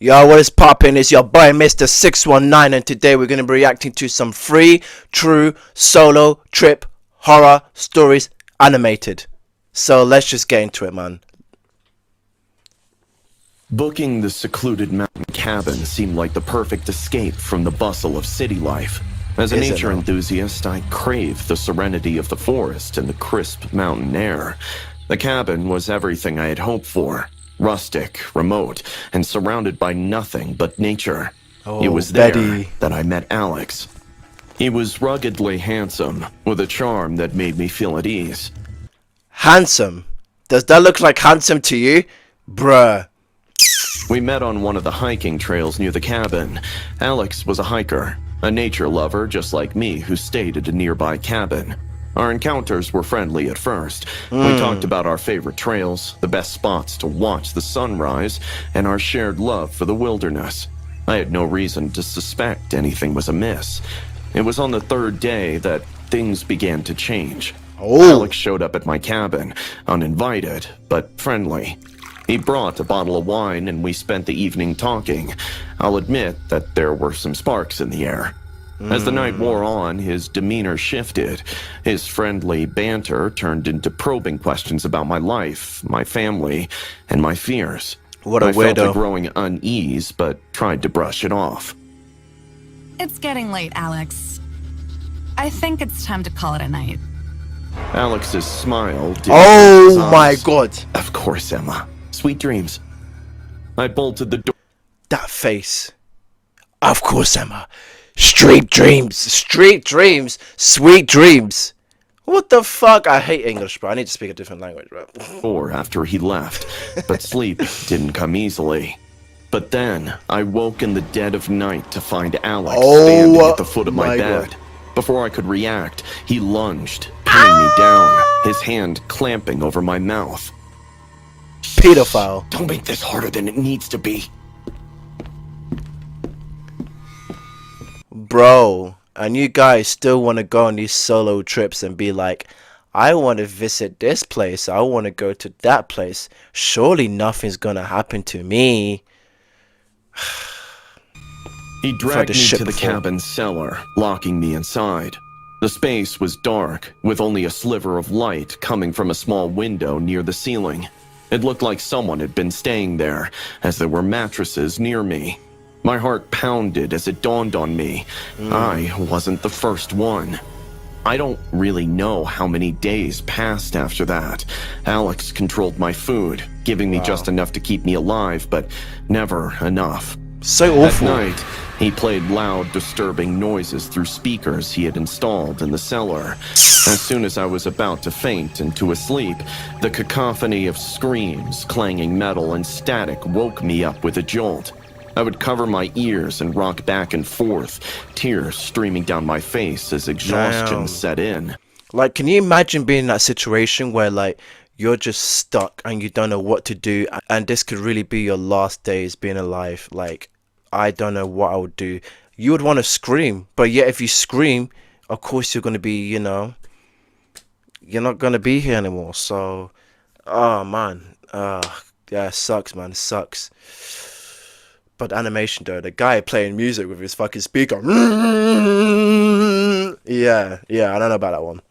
Yo, what is poppin'? It's your boy Mr. 619, and today we're gonna be reacting to some free, true, solo trip horror stories animated. So let's just get into it, man. Booking the secluded mountain cabin seemed like the perfect escape from the bustle of city life. As a nature enthusiast, I craved the serenity of the forest and the crisp mountain air. The cabin was everything I had hoped for. Rustic, remote, and surrounded by nothing but nature. It was there that I met Alex. He was ruggedly handsome, with a charm that made me feel at ease. Handsome? Does that look like handsome to you? Bruh. We met on one of the hiking trails near the cabin. Alex was a hiker, a nature lover just like me who stayed at a nearby cabin. Our encounters were friendly at first. We talked about our favorite trails, the best spots to watch the sunrise, and our shared love for the wilderness. I had no reason to suspect anything was amiss. It was on the third day that things began to change. Alex showed up at my cabin, uninvited, but friendly. He brought a bottle of wine and we spent the evening talking. I'll admit that there were some sparks in the air. As the night wore on, his demeanor shifted. His friendly banter turned into probing questions about my life, my family, and my fears. What a weirdo. I felt a growing unease, but tried to brush it off. It's getting late, Alex. I think it's time to call it a night. Alex's smile Oh my god. Of course, Emma. Sweet dreams. I bolted the door. That face. Of course, Emma. Street dreams, sweet dreams. What the fuck? I hate English, bro. I need to speak a different language, bro. Or after he left, but sleep didn't come easily. But then I woke in the dead of night to find Alex standing at the foot of my bed. God. Before I could react, he lunged, pinning me down, his hand clamping over my mouth. Pedophile. Don't make this harder than it needs to be. Bro, and you guys still want to go on these solo trips and be like, I want to visit this place, I want to go to that place. Surely nothing's gonna happen to me. He dragged me to the cabin cellar, locking me inside. The space was dark, with only a sliver of light coming from a small window near the ceiling. It looked like someone had been staying there, as there were mattresses near me. My heart pounded as it dawned on me. I wasn't the first one. I don't really know how many days passed after that. Alex controlled my food, giving me just enough to keep me alive, but never enough. So awful. At night, he played loud, disturbing noises through speakers he had installed in the cellar. As soon as I was about to faint into a sleep, the cacophony of screams, clanging metal, and static woke me up with a jolt. I would cover my ears and rock back and forth, tears streaming down my face as exhaustion set in. Like, can you imagine being in that situation where, like, you're just stuck and you don't know what to do, and this could really be your last days being alive? Like, I don't know what I would do. You would want to scream, but yet if you scream, of course you're going to be, you know, you're not going to be here anymore. So, oh man, yeah, it sucks, man, it sucks. But animation though, the guy playing music with his fucking speaker. Yeah, I don't know about that one.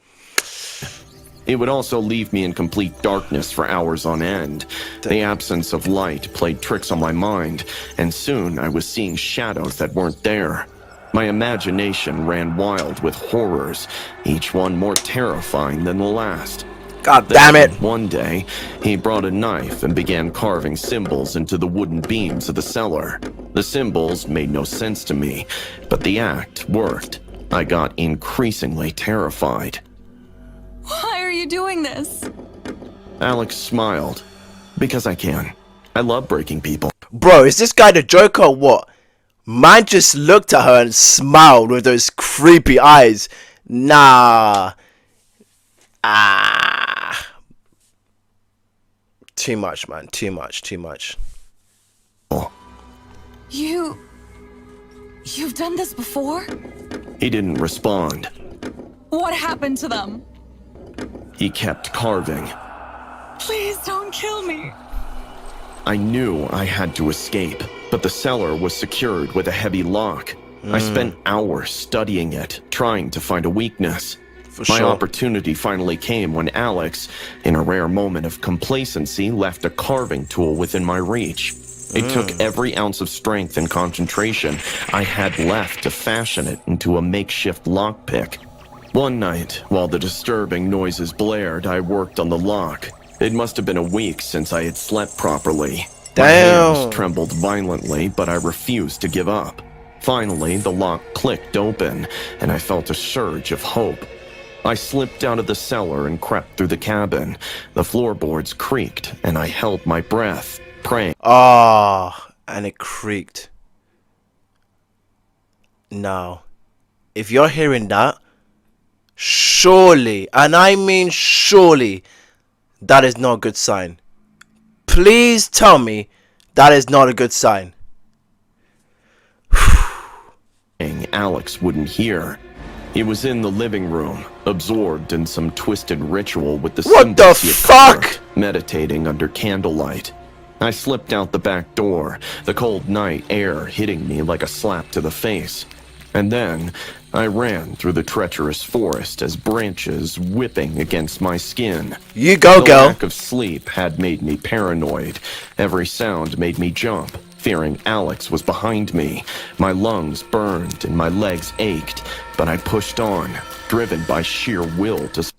It would also leave me in complete darkness for hours on end. The absence of light played tricks on my mind, and soon I was seeing shadows that weren't there. My imagination ran wild with horrors, each one more terrifying than the last. God damn it! One day, he brought a knife and began carving symbols into the wooden beams of the cellar. The symbols made no sense to me, but the act worked. I got increasingly terrified. Why are you doing this? Alex smiled. Because I can. I love breaking people. Bro, is this guy the Joker or what? Man just looked at her and smiled with those creepy eyes. Nah. Too much, man. Too much. You've done this before? He didn't respond. What happened to them? He kept carving. Please don't kill me. I knew I had to escape, but the cellar was secured with a heavy lock. I spent hours studying it, trying to find a weakness. For My sure. opportunity finally came when Alex, in a rare moment of complacency, left a carving tool within my reach. It took every ounce of strength and concentration I had left to fashion it into a makeshift lockpick. One night, while the disturbing noises blared, I worked on the lock. It must have been a week since I had slept properly. My Damn. hands trembled violently, but I refused to give up. Finally, the lock clicked open, and I felt a surge of hope. I slipped out of the cellar and crept through the cabin. The floorboards creaked, and I held my breath, praying. Ah, and it creaked. Now, if you're hearing that, surely, and I mean surely, that is not a good sign. Please tell me that is not a good sign. Alex wouldn't hear. He was in the living room, absorbed in some twisted ritual with the What the symbols he had fuck? carved, meditating under candlelight. I slipped out the back door, the cold night air hitting me like a slap to the face. And then I ran through the treacherous forest as branches whipping against my skin. You go, The girl. lack of sleep had made me paranoid. Every sound made me jump, fearing Alex was behind me. My lungs burned and my legs ached, but I pushed on, driven by sheer will to...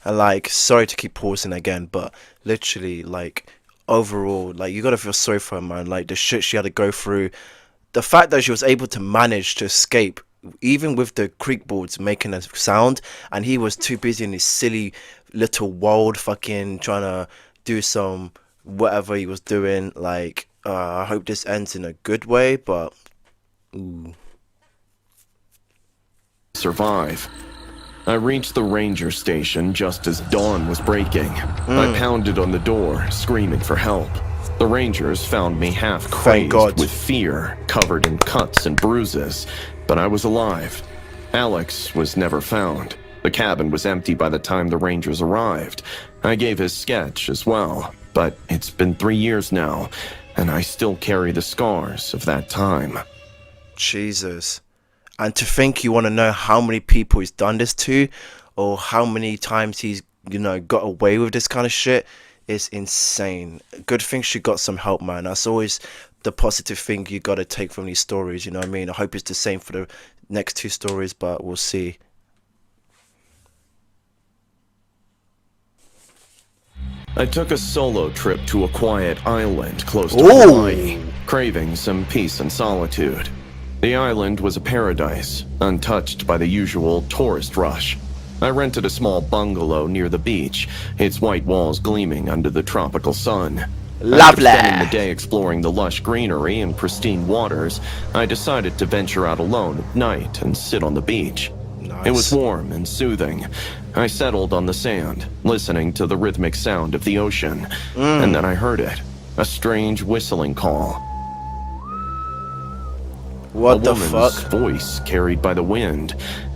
And like, sorry to keep pausing again, but literally, like, overall, like, you gotta feel sorry for her, man. Like, the shit she had to go through, the fact that she was able to manage to escape, even with the creak boards making a sound, and he was too busy in his silly little world, fucking trying to do some whatever he was doing. Like, I hope this ends in a good way, but ooh. survive. I reached the ranger station just as dawn was breaking. I pounded on the door, screaming for help. The rangers found me half Thank crazed God. with fear, covered in cuts and bruises, but I was alive. Alex was never found. The cabin was empty by the time the rangers arrived. I gave his sketch as well, but it's been 3 years now, and I still carry the scars of that time. Jesus. And to think you want to know how many people he's done this to, or how many times he's, you know, got away with this kind of shit, is insane. Good thing she got some help, man. That's always the positive thing you got to take from these stories, you know what I mean? I hope it's the same for the next 2 stories, but we'll see. I took a solo trip to a quiet island close to Ooh. Hawaii, craving some peace and solitude. The island was a paradise, untouched by the usual tourist rush. I rented a small bungalow near the beach, its white walls gleaming under the tropical sun. After Lovely. spending the day exploring the lush greenery and pristine waters, I decided to venture out alone at night and sit on the beach. It was warm and soothing. I settled on the sand, listening to the rhythmic sound of the ocean, and then I heard it, a strange whistling call. What A the woman's fuck? voice carried by the wind.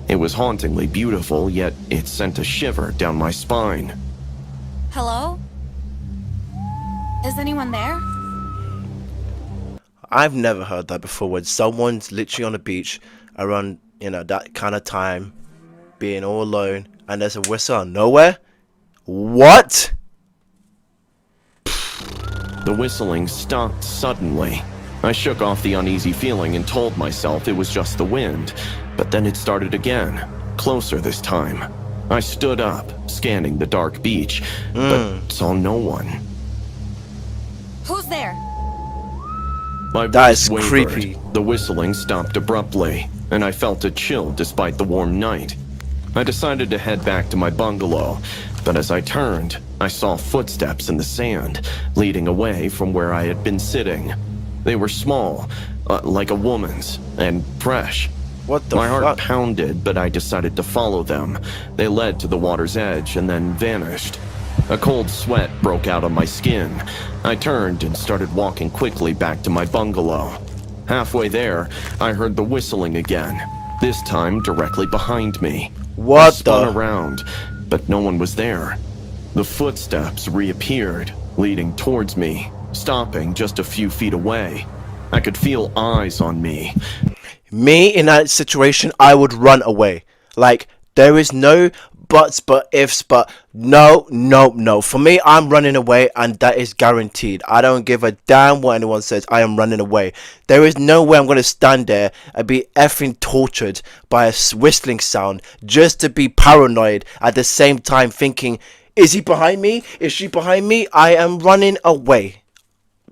It was hauntingly beautiful, yet it sent a shiver down my spine. Hello? Is anyone there? I've never heard that before, when someone's literally on the beach around, you know, that kind of time, being all alone, and there's a whistle out of nowhere? What? The whistling stopped suddenly. I shook off the uneasy feeling and told myself it was just the wind, but then it started again, closer this time. I stood up, scanning the dark beach, but saw no one. Who's there? My That voice is wavered. creepy. The whistling stopped abruptly, and I felt a chill despite the warm night. I decided to head back to my bungalow, but as I turned, I saw footsteps in the sand, leading away from where I had been sitting. They were small, like a woman's, and fresh. What the My heart fuck? pounded, but I decided to follow them. They led to the water's edge and then vanished. A cold sweat broke out on my skin. I turned and started walking quickly back to my bungalow. Halfway there, I heard the whistling again, this time directly behind me. I What spun the? around, but no one was there. The footsteps reappeared, leading towards me, stopping just a few feet away. I could feel eyes on me. Me in that situation, I would run away. Like, there is no buts, but ifs, but no, no, no. For me, I'm running away, and that is guaranteed. I don't give a damn what anyone says. I am running away. There is no way I'm going to stand there and be effing tortured by a whistling sound just to be paranoid at the same time thinking, is he behind me? Is she behind me? I am running away.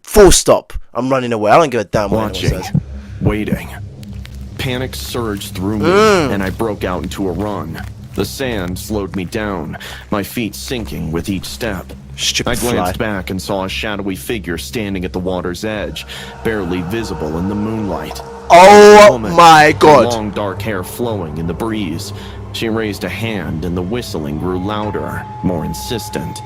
Full stop. I'm running away. I don't give a damn what anyone says. Waiting. Panic surged through me, and I broke out into a run. The sand slowed me down, my feet sinking with each step. Stupid I glanced fly. back and saw a shadowy figure standing at the water's edge, barely visible in the moonlight. Oh my god. Long dark hair flowing in the breeze. She raised a hand and the whistling grew louder, more insistent.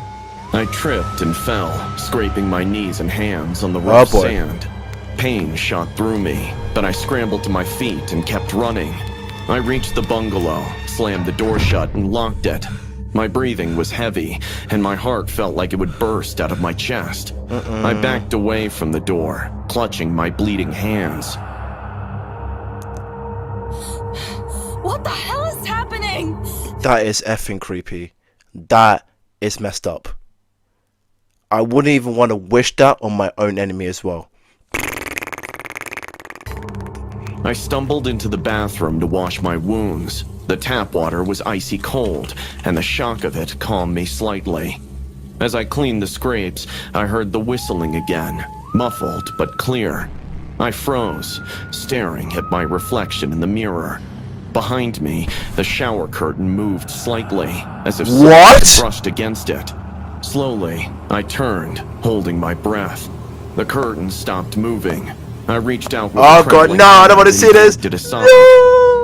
I tripped and fell, scraping my knees and hands on the rough sand. Pain shot through me, but I scrambled to my feet and kept running. I reached the bungalow, slammed the door shut and locked it. My breathing was heavy, and my heart felt like it would burst out of my chest. I backed away from the door, clutching my bleeding hands. What the hell is happening? That is effing creepy. That is messed up. I wouldn't even want to wish that on my own enemy as well. I stumbled into the bathroom to wash my wounds. The tap water was icy cold, and the shock of it calmed me slightly. As I cleaned the scrapes, I heard the whistling again, muffled but clear. I froze, staring at my reflection in the mirror. Behind me, the shower curtain moved slightly, as if someone had brushed against it. Slowly, I turned, holding my breath. The curtain stopped moving. I reached out with oh god, no, I don't want to see this.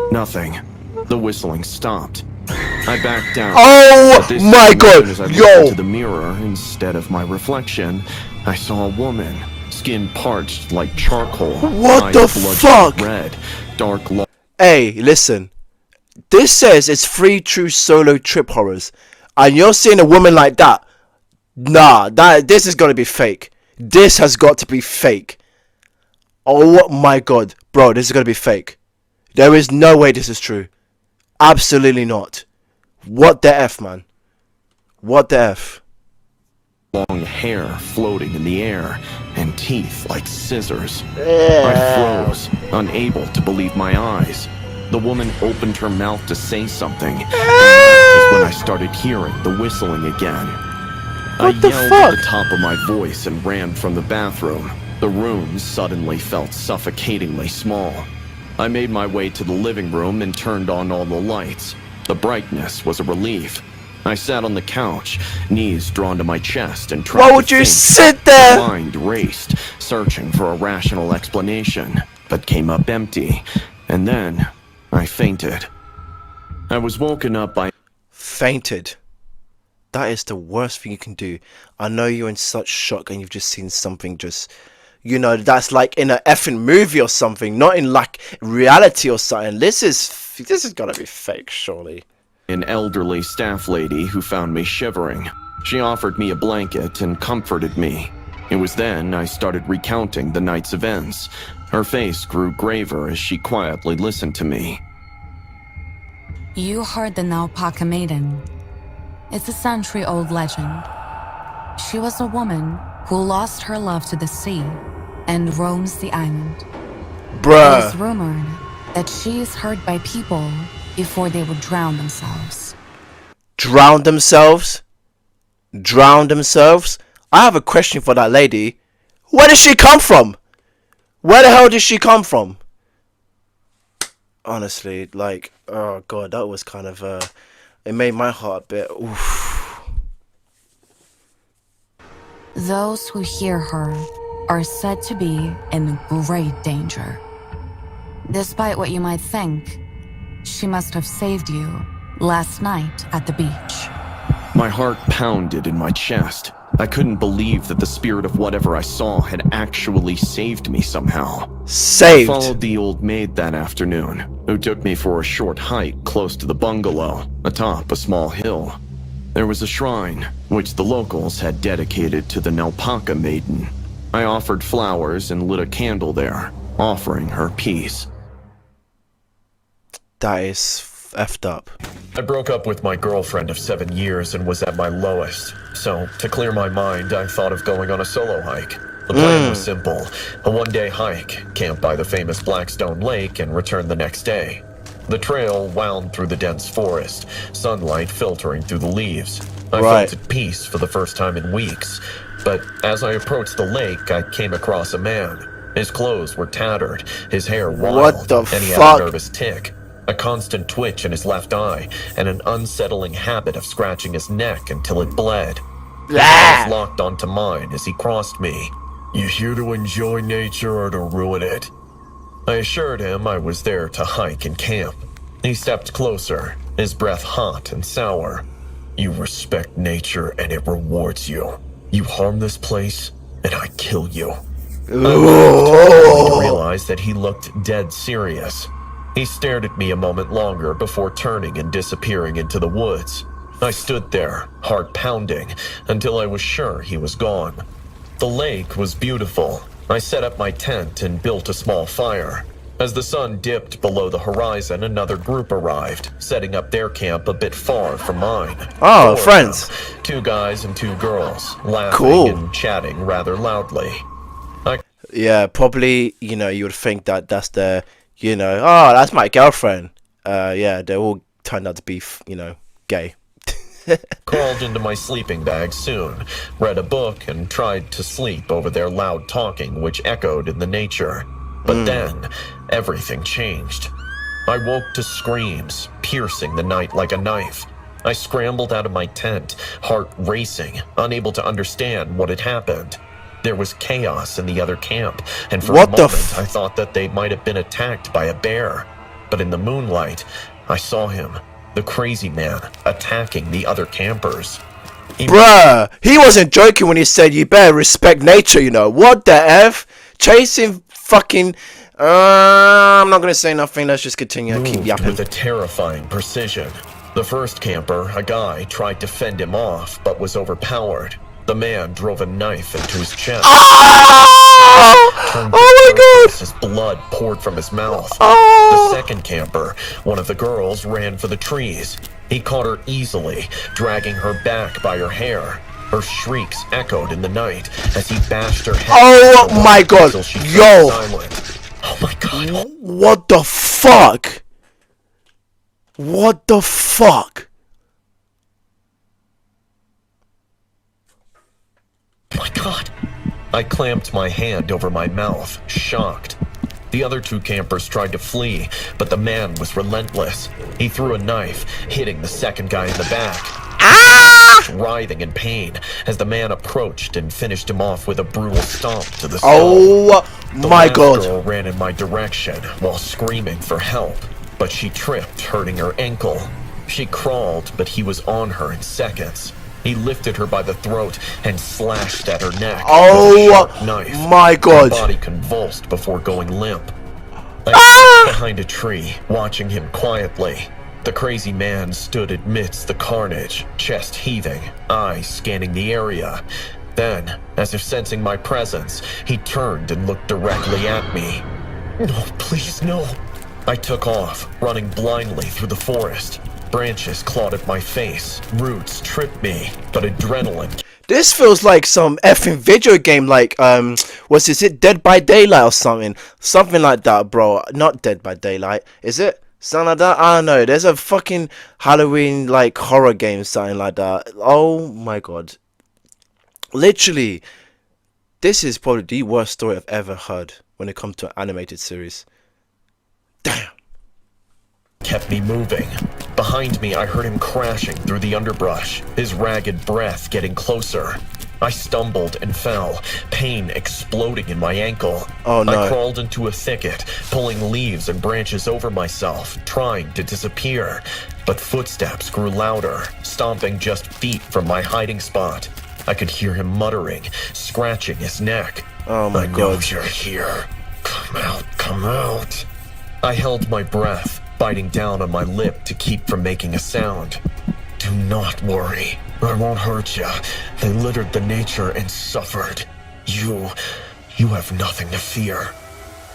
Nothing. The whistling stopped. I backed down. Oh my god, as I looked yo. into the mirror, instead of my reflection, I saw a woman, skin parched like charcoal. What the fuck? Red, dark. Hey, listen. This says it's 3 true solo trip horrors, and you're seeing a woman like that. Nah, this is gonna be fake. This has got to be fake. Oh my god, bro, this is gonna be fake. There is no way this is true. Absolutely not. What the F, man? What the F? Long hair floating in the air, and teeth like scissors. I froze, unable to believe my eyes. The woman opened her mouth to say something, and that is when I started hearing the whistling again. I yelled at the top of my voice and ran from the bathroom. The room suddenly felt suffocatingly small. I made my way to the living room and turned on all the lights. The brightness was a relief. I sat on the couch, knees drawn to my chest, and tried Why to would you think. sit there? My mind raced, searching for a rational explanation, but came up empty. And then I fainted. I was woken up by... Fainted. That is the worst thing you can do. I know you're in such shock and you've just seen something just... You know, that's like in an effing movie or something, not in like reality or something. This is gonna be fake, surely. An elderly staff lady who found me shivering. She offered me a blanket and comforted me. It was then I started recounting the night's events. Her face grew graver as she quietly listened to me. You heard the 𝘾𝙃𝙀𝘾𝙆 maiden. It's a century-old legend. She was a woman who lost her love to the sea and roams the island. Bruh. It is rumored that she is heard by people before they would drown themselves. Drown themselves? Drown themselves? I have a question for that lady. Where did she come from? Where the hell did she come from? Honestly, like, oh god, that was kind of it made my heart a bit oof. Those who hear her are said to be in great danger. Despite what you might think, she must have saved you last night at the beach. My heart pounded in my chest. I couldn't believe that the spirit of whatever I saw had actually saved me somehow. Saved? I followed the old maid that afternoon, who took me for a short hike close to the bungalow, atop a small hill. There was a shrine, which the locals had dedicated to the 𝘾𝙃𝙀𝙀 maiden. I offered flowers and lit a candle there, offering her peace. That is effed up. I broke up with my girlfriend of 7 years and was at my lowest. So, to clear my mind, I thought of going on a solo hike. The plan was simple. A one-day hike, camp by the famous Blackstone Lake, and return the next day. The trail wound through the dense forest, sunlight filtering through the leaves. I felt at peace for the first time in weeks. But as I approached the lake, I came across a man. His clothes were tattered, his hair wild, and he had a nervous tic. A constant twitch in his left eye, and an unsettling habit of scratching his neck until it bled. His eyes locked onto mine as he crossed me. "You here to enjoy nature or to ruin it?" I assured him I was there to hike and camp. He stepped closer, his breath hot and sour. "You respect nature and it rewards you. You harm this place, and I kill you." I laughed, to realize that he looked dead serious. He stared at me a moment longer before turning and disappearing into the woods. I stood there, heart pounding, until I was sure he was gone. The lake was beautiful. I set up my tent and built a small fire. As the sun dipped below the horizon, another group arrived, setting up their camp a bit far from mine. Oh, friends. 2 guys and 2 girls, laughing and chatting rather loudly. Yeah, probably, you know, you would think that that's the, you know, oh, that's my girlfriend. Yeah, they all turned out to be, you know, gay. Crawled into my sleeping bag soon, read a book, and tried to sleep over their loud talking, which echoed in the nature. But then, everything changed. I woke to screams, piercing the night like a knife. I scrambled out of my tent, heart racing, unable to understand what had happened. There was chaos in the other camp, and for a moment I thought that they might have been attacked by a bear. But in the moonlight, I saw him, the crazy man, attacking the other campers. Bruh, he wasn't joking when he said you better respect nature, you know. What the F? Chasing fucking... I'm not gonna say nothing, let's just continue. Keep yapping. With a terrifying precision. The first camper, a guy, tried to fend him off, but was overpowered. The man drove a knife into his chest. Oh my god! His blood poured from his mouth. The second camper, one of the girls, ran for the trees. He caught her easily, dragging her back by her hair. Her shrieks echoed in the night as he bashed her head. Oh my god! Yo! Oh my god! What the fuck? What the fuck? My god! I clamped my hand over my mouth, shocked. The other 2 campers tried to flee, but the man was relentless. He threw a knife, hitting the second guy in the back. Writhing in pain as the man approached and finished him off with a brutal stomp to the skull. Oh my god! The girl ran in my direction while screaming for help, but she tripped, hurting her ankle. She crawled, but he was on her in seconds. He lifted her by the throat and slashed at her neck with a sharp knife. My god! Her body convulsed before going limp. I sat behind a tree, watching him quietly. The crazy man stood amidst the carnage, chest heaving, eyes scanning the area. Then, as if sensing my presence, he turned and looked directly at me. "No, please, no." I took off, running blindly through the forest. Branches clawed at my face, roots tripped me, but adrenaline... This feels like some effing video game, like, is it Dead by Daylight or something? Something like that, bro. Not Dead by Daylight. Is it? Something like that? I don't know. There's a fucking Halloween, like, horror game, something like that. Oh my god. Literally, this is probably the worst story I've ever heard when it comes to an animated series. Damn. Kept me moving. Behind me, I heard him crashing through the underbrush, his ragged breath getting closer. I stumbled and fell, pain exploding in my ankle. Oh no. I crawled into a thicket, pulling leaves and branches over myself, trying to disappear. But footsteps grew louder, stomping just feet from my hiding spot. I could hear him muttering, scratching his neck. Oh my god. I know you're here. Come out, come out. I held my breath, biting down on my lip to keep from making a sound. Do not worry. I won't hurt you. They littered the nature and suffered. You You have nothing to fear.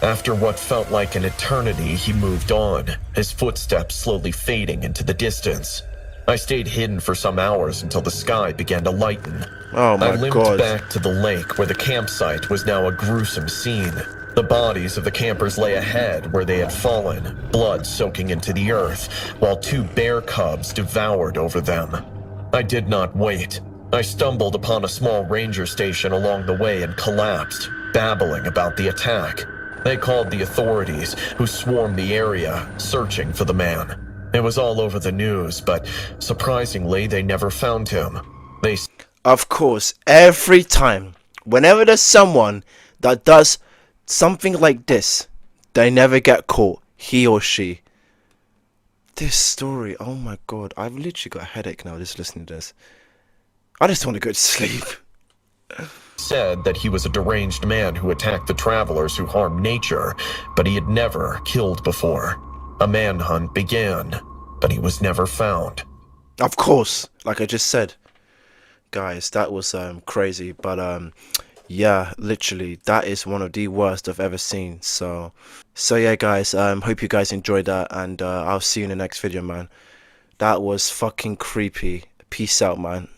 After what felt like an eternity, he moved on, his footsteps slowly fading into the distance. I stayed hidden for some hours until the sky began to lighten. Oh I my limped god. back to the lake where the campsite was now a gruesome scene. The bodies of the campers lay ahead where they had fallen, blood soaking into the earth, while 2 bear cubs devoured over them. I did not wait. I stumbled upon a small ranger station along the way and collapsed, babbling about the attack. They called the authorities, who swarmed the area, searching for the man. It was all over the news, but surprisingly, they never found him. Of course, every time, whenever there's someone that does something like this, they never get caught, he or she. This story, oh my god, I've literally got a headache now just listening to this. I just want to go to sleep. Said that he was a deranged man who attacked the travelers who harmed nature, but he had never killed before. A manhunt began, but he was never found. Of course, like I just said. Guys, that was crazy, but yeah, literally, that is one of the worst I've ever seen. So yeah, guys, hope you guys enjoyed that, and I'll see you in the next video, man. That was fucking creepy. Peace out, man.